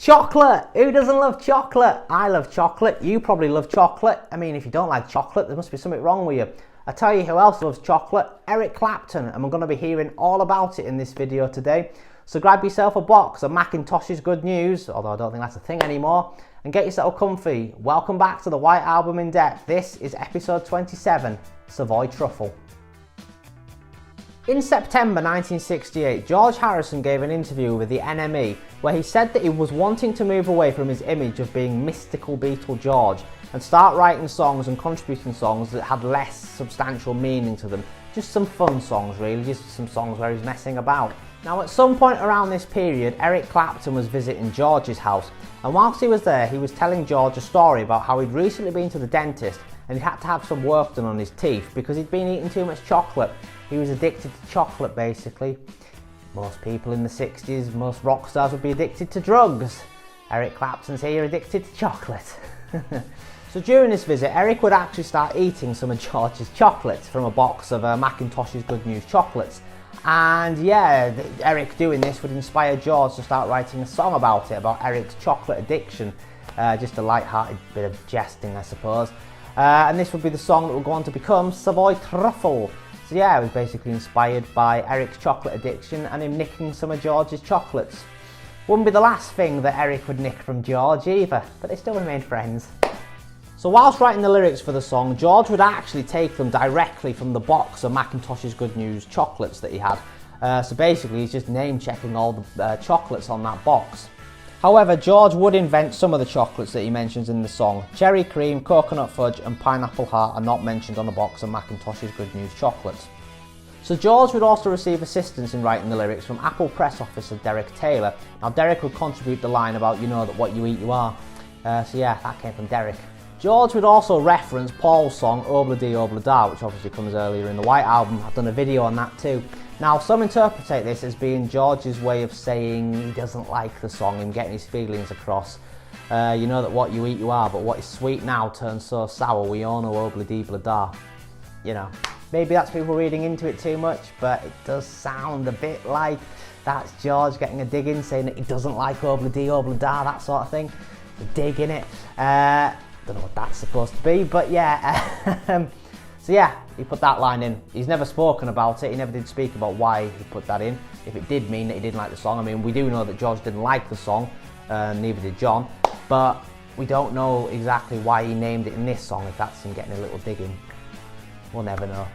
Chocolate! Who doesn't love chocolate? I love chocolate. You probably love chocolate. I mean, if you don't like chocolate, there must be something wrong with you. I tell you who else loves chocolate, Eric Clapton, and we're going to be hearing all about it in this video today. So grab yourself a box of Macintosh's Good News, although I don't think that's a thing anymore, and get yourself comfy. Welcome back to the White Album in Depth. This is episode 27, Savoy Truffle. In September 1968, George Harrison gave an interview with the NME where he said that he was wanting to move away from his image of being mystical Beatle George and start writing songs and contributing songs that had less substantial meaning to them. Just some fun songs really, just some songs where he's messing about. Now at some point around this period, Eric Clapton was visiting George's house, and whilst he was there he was telling George a story about how he'd recently been to the dentist and he'd had to have some work done on his teeth because he'd been eating too much chocolate. He was addicted to chocolate basically. Most people in the 60s, most rock stars would be addicted to drugs. Eric Clapton's here addicted to chocolate. So during this visit, Eric would actually start eating some of George's chocolates from a box of Macintosh's Good News chocolates. And yeah, Eric doing this would inspire George to start writing a song about it, about Eric's chocolate addiction. Just a light-hearted bit of jesting, I suppose. And this would be the song that would go on to become Savoy Truffle. So yeah, it was basically inspired by Eric's chocolate addiction and him nicking some of George's chocolates. Wouldn't be the last thing that Eric would nick from George either, but they still remained friends. So whilst writing the lyrics for the song, George would actually take them directly from the box of Macintosh's Good News chocolates that he had. So basically he's just name checking all the chocolates on that box. However, George would invent some of the chocolates that he mentions in the song. Cherry cream, coconut fudge and pineapple heart are not mentioned on a box of Macintosh's Good News chocolates. So George would also receive assistance in writing the lyrics from Apple press officer Derek Taylor. Now Derek would contribute the line about, you know, that what you eat you are. So yeah, that came from Derek. George would also reference Paul's song Obla-Dee Obla-Da, which obviously comes earlier in the White Album. I've done a video on that too. Now some interpret this as being George's way of saying he doesn't like the song, him getting his feelings across. You know that what you eat you are, but what is sweet now turns so sour, we all know Obla-Dee Obla-Da. You know, maybe that's people reading into it too much, but it does sound a bit like that's George getting a dig in, saying that he doesn't like Obla-Dee Obla-Da, that sort of thing. A dig in it. Don't know what that's supposed to be, but yeah. So yeah, he put that line in. He's never spoken about it, he never did speak about why he put that in. If it did mean that he didn't like the song, I mean we do know that George didn't like the song, neither did John, but we don't know exactly why he named it in this song, if that's him getting a little dig in. We'll never know.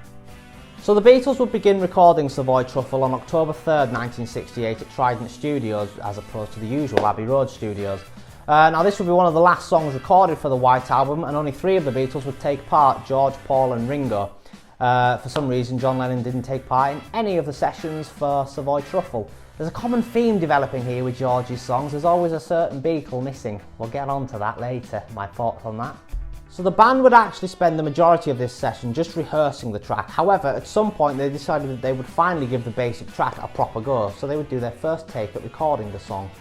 So the Beatles would begin recording Savoy Truffle on October 3rd, 1968 at Trident Studios, as opposed to the usual Abbey Road studios. Now this would be one of the last songs recorded for the White Album, and only 3 of the Beatles would take part, George, Paul and Ringo. For some reason John Lennon didn't take part in any of the sessions for Savoy Truffle. There's a common theme developing here with George's songs. There's always a certain Beatle missing. We'll get on to that later, my thoughts on that. So the band would actually spend the majority of this session just rehearsing the track. However, at some point they decided that they would finally give the basic track a proper go, so they would do their first take at recording the song.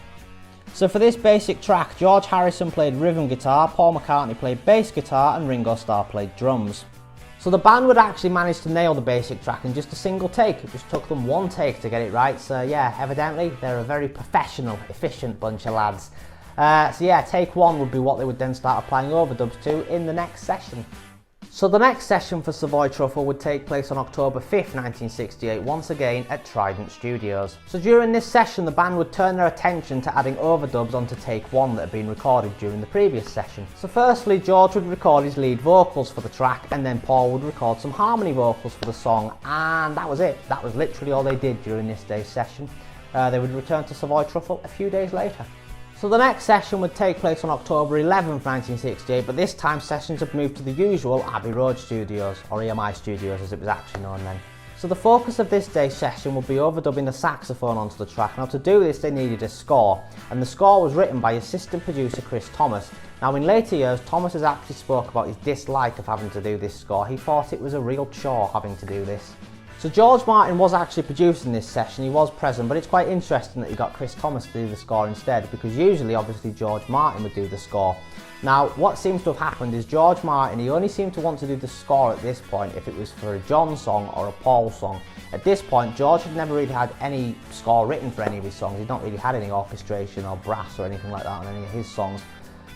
So for this basic track, George Harrison played rhythm guitar, Paul McCartney played bass guitar and Ringo Starr played drums. So the band would actually manage to nail the basic track in just a single take. It just took them 1 take to get it right, so yeah, evidently they're a very professional, efficient bunch of lads. So yeah, take 1 would be what they would then start applying overdubs to in the next session. So the next session for Savoy Truffle would take place on October 5th, 1968, once again at Trident Studios. So during this session the band would turn their attention to adding overdubs onto take 1 that had been recorded during the previous session. So firstly George would record his lead vocals for the track, and then Paul would record some harmony vocals for the song, and that was it. That was literally all they did during this day's session. They would return to Savoy Truffle a few days later. So the next session would take place on October 11th, 1968, but this time sessions had moved to the usual Abbey Road Studios, or EMI Studios as it was actually known then. So the focus of this day's session would be overdubbing the saxophone onto the track. Now to do this they needed a score, and the score was written by assistant producer Chris Thomas. Now in later years Thomas has actually spoke about his dislike of having to do this score. He thought it was a real chore having to do this. So George Martin was actually producing this session, he was present, but it's quite interesting that he got Chris Thomas to do the score instead, because usually obviously George Martin would do the score. Now what seems to have happened is George Martin, he only seemed to want to do the score at this point if it was for a John song or a Paul song. At this point George had never really had any score written for any of his songs, he'd not really had any orchestration or brass or anything like that on any of his songs.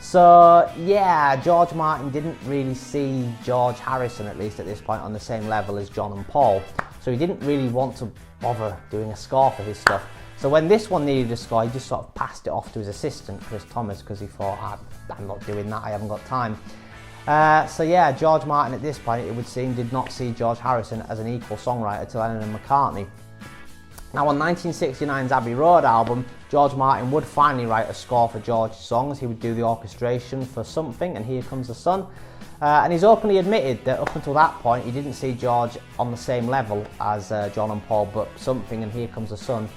So yeah, George Martin didn't really see George Harrison, at least at this point, on the same level as John and Paul. So he didn't really want to bother doing a score for his stuff. So when this one needed a score, he just sort of passed it off to his assistant, Chris Thomas, because he thought, I'm not doing that, I haven't got time. So yeah, George Martin at this point, it would seem, did not see George Harrison as an equal songwriter to Lennon and McCartney. Now on 1969's Abbey Road album, George Martin would finally write a score for George's songs. He would do the orchestration for Something and Here Comes the Sun. And he's openly admitted that up until that point he didn't see George on the same level as John and Paul, but Something and Here Comes the Sun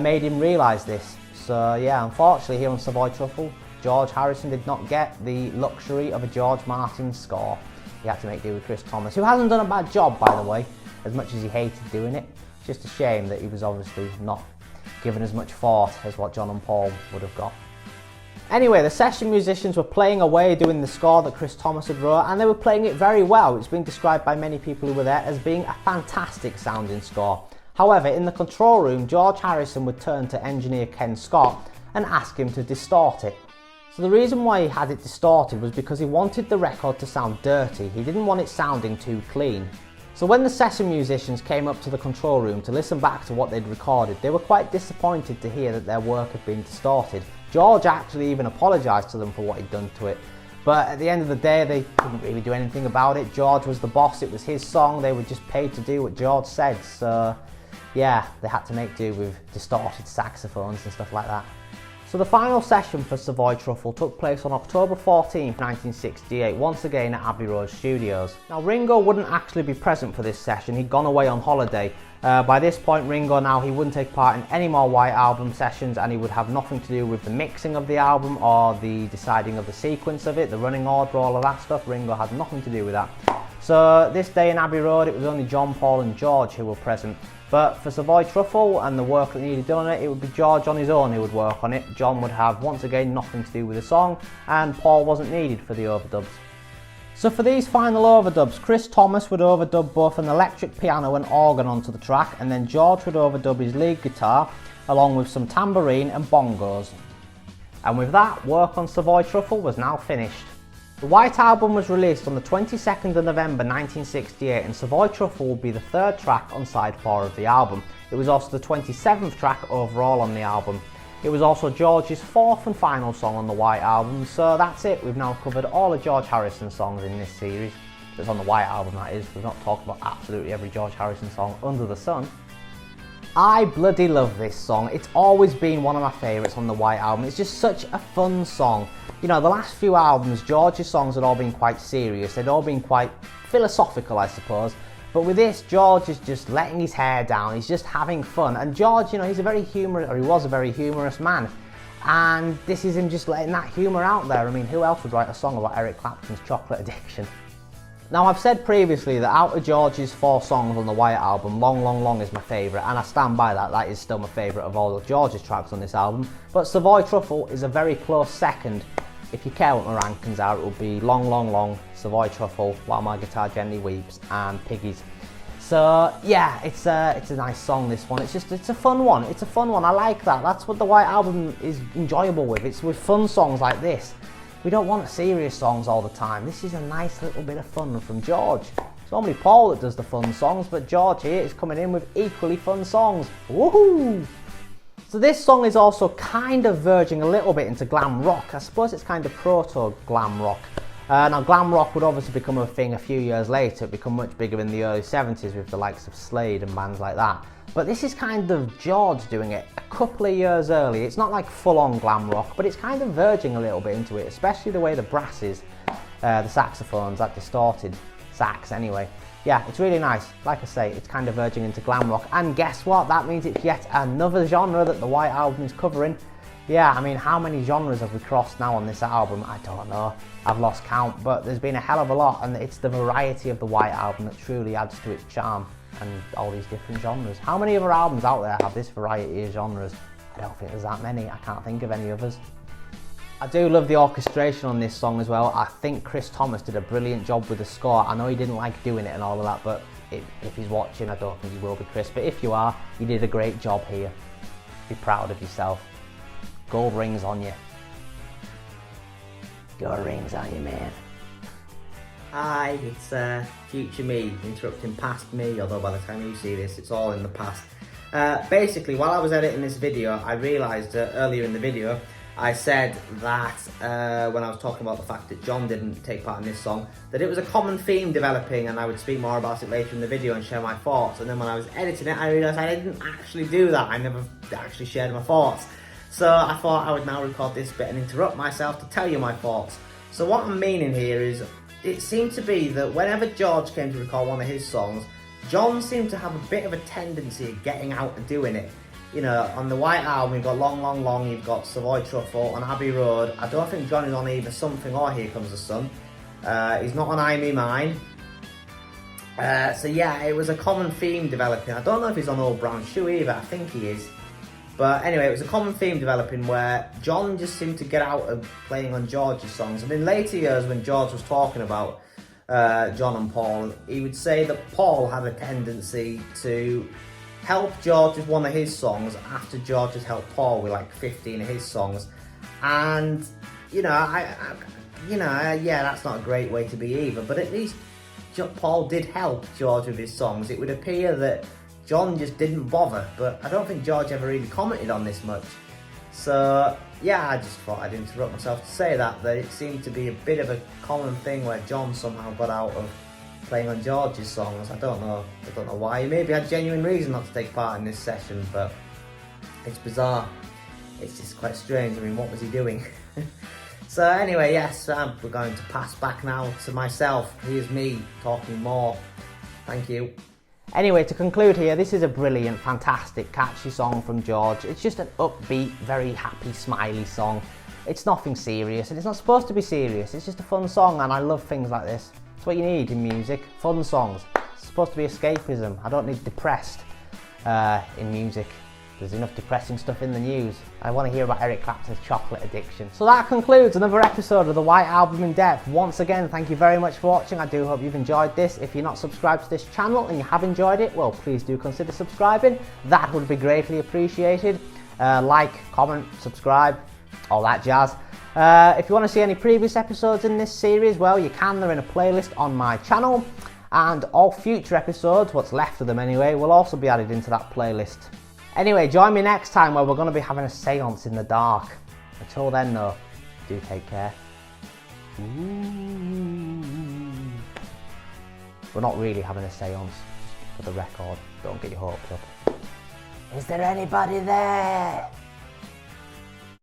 made him realise this. So yeah, unfortunately here on Savoy Truffle, George Harrison did not get the luxury of a George Martin score. He had to make do with Chris Thomas, who hasn't done a bad job, by the way, as much as he hated doing it. It's just a shame that he was obviously not given as much thought as what John and Paul would have got. Anyway, the session musicians were playing away doing the score that Chris Thomas had wrote, and they were playing it very well. It's been described by many people who were there as being a fantastic sounding score. However, in the control room, George Harrison would turn to engineer Ken Scott and ask him to distort it. So the reason why he had it distorted was because he wanted the record to sound dirty. He didn't want it sounding too clean. So when the session musicians came up to the control room to listen back to what they'd recorded, they were quite disappointed to hear that their work had been distorted. George actually even apologised to them for what he'd done to it. But at the end of the day, they couldn't really do anything about it. George was the boss, it was his song, they were just paid to do what George said. So yeah, they had to make do with distorted saxophones and stuff like that. So the final session for Savoy Truffle took place on October 14, 1968, once again at Abbey Road Studios. Now Ringo wouldn't actually be present for this session, he'd gone away on holiday. By this point Ringo now, he wouldn't take part in any more White Album sessions, and he would have nothing to do with the mixing of the album or the deciding of the sequence of it, the running order, all of that stuff. Ringo had nothing to do with that. So this day in Abbey Road, it was only John, Paul and George who were present. But for Savoy Truffle and the work that needed done on it, it would be George on his own who would work on it. John would have, once again, nothing to do with the song, and Paul wasn't needed for the overdubs. So for these final overdubs, Chris Thomas would overdub both an electric piano and organ onto the track, and then George would overdub his lead guitar, along with some tambourine and bongos. And with that, work on Savoy Truffle was now finished. The White Album was released on the 22nd of November 1968, and Savoy Truffle will be the third track on side 4 of the album. It was also the 27th track overall on the album. It was also George's 4th and final song on the White Album, so that's it. We've now covered all of George Harrison's songs in this series. That's on the White Album, that is. We've not talked about absolutely every George Harrison song under the sun. I bloody love this song. It's always been one of my favourites on the White Album. It's just such a fun song. You know, the last few albums, George's songs had all been quite serious. They'd all been quite philosophical, I suppose. But with this, George is just letting his hair down. He's just having fun. And George, you know, he's a very humorous, or he was a very humorous man. And this is him just letting that humour out there. I mean, who else would write a song about Eric Clapton's chocolate addiction? Now, I've said previously that out of George's 4 songs on the White Album, Long, Long, Long is my favourite, and I stand by that. That is still my favourite of all of George's tracks on this album. But Savoy Truffle is a very close second. If you care what my rankings are, it will be Long, Long, Long, Savoy Truffle, While My Guitar Gently Weeps, and Piggies. So yeah, it's a nice song, this one. It's a fun one. It's a fun one. I like that. That's what the White Album is enjoyable with. It's with fun songs like this. We don't want serious songs all the time. This is a nice little bit of fun from George. It's normally Paul that does the fun songs, but George here is coming in with equally fun songs. Woohoo! So this song is also kind of verging a little bit into glam rock. I suppose it's kind of proto-glam rock. Now glam rock would obviously become a thing a few years later. It become much bigger in the early 70s with the likes of Slade and bands like that. But this is kind of George doing it a couple of years early. It's not like full-on glam rock, but it's kind of verging a little bit into it, especially the way the brasses, the saxophones, that distorted sax anyway. Yeah, it's really nice. Like I say, it's kind of verging into glam rock. And guess what? That means it's yet another genre that the White Album is covering. Yeah, I mean, how many genres have we crossed now on this album? I don't know. I've lost count, but there's been a hell of a lot, and it's the variety of the White Album that truly adds to its charm. and all these different genres. How many other albums out there have this variety of genres? I don't think there's that many. I can't think of any others. I do love the orchestration on this song as well. I think Chris Thomas did a brilliant job with the score. I know he didn't like doing it and all of that, but if he's watching, I don't think he will be, Chris. But if you are, you did a great job here. Be proud of yourself. Gold rings on you. Gold rings on you, man. Hi, it's future me interrupting past me, although by the time you see this, it's all in the past. Basically, while I was editing this video, I realised earlier in the video, I said that when I was talking about the fact that John didn't take part in this song, that it was a common theme developing, and I would speak more about it later in the video and share my thoughts. And then when I was editing it, I realised I didn't actually do that. I never actually shared my thoughts. So I thought I would now record this bit and interrupt myself to tell you my thoughts. So what I'm meaning here is, it seemed to be that whenever George came to record one of his songs, John seemed to have a bit of a tendency of getting out and doing it. You know, on the White Album, you've got Long, Long, Long, you've got Savoy Truffle, on Abbey Road. I don't think John is on either Something or Here Comes the Sun. He's not on I Me Mine. So yeah, it was a common theme developing. I don't know if he's on Old Brown Shoe either, I think he is. But anyway, it was a common theme developing where John just seemed to get out of playing on George's songs. And in later years, when George was talking about John and Paul, he would say that Paul had a tendency to help George with one of his songs after George has helped Paul with like 15 of his songs. And you know, yeah, that's not a great way to be either, but at least Paul did help George with his songs. It would appear that John just didn't bother, but I don't think George ever really commented on this much. So yeah, I just thought I'd interrupt myself to say that it seemed to be a bit of a common thing where John somehow got out of playing on George's songs. I don't know why. He maybe had genuine reason not to take part in this session, but it's bizarre. It's just quite strange. I mean, what was he doing? So anyway, yes, we're going to pass back now to myself. Here's me talking more. Thank you. Anyway, to conclude here, this is a brilliant, fantastic, catchy song from George. It's just an upbeat, very happy, smiley song. It's nothing serious, and it's not supposed to be serious. It's just a fun song, and I love things like this. It's what you need in music, fun songs. It's supposed to be escapism. I don't need depressed in music. There's enough depressing stuff in the news. I want to hear about Eric Clapton's chocolate addiction. So that concludes another episode of the White Album in depth. Once again, thank you very much for watching. I do hope you've enjoyed this. If you're not subscribed to this channel and you have enjoyed it, well, please do consider subscribing. That would be greatly appreciated. Like, comment, subscribe, all that jazz. If you want to see any previous episodes in this series, well, you can. They're in a playlist on my channel. And all future episodes, what's left of them anyway, will also be added into that playlist. Anyway, join me next time where we're going to be having a seance in the dark. Until then, though, do take care. Ooh. We're not really having a seance, for the record. Don't get your hopes up. Is there anybody there?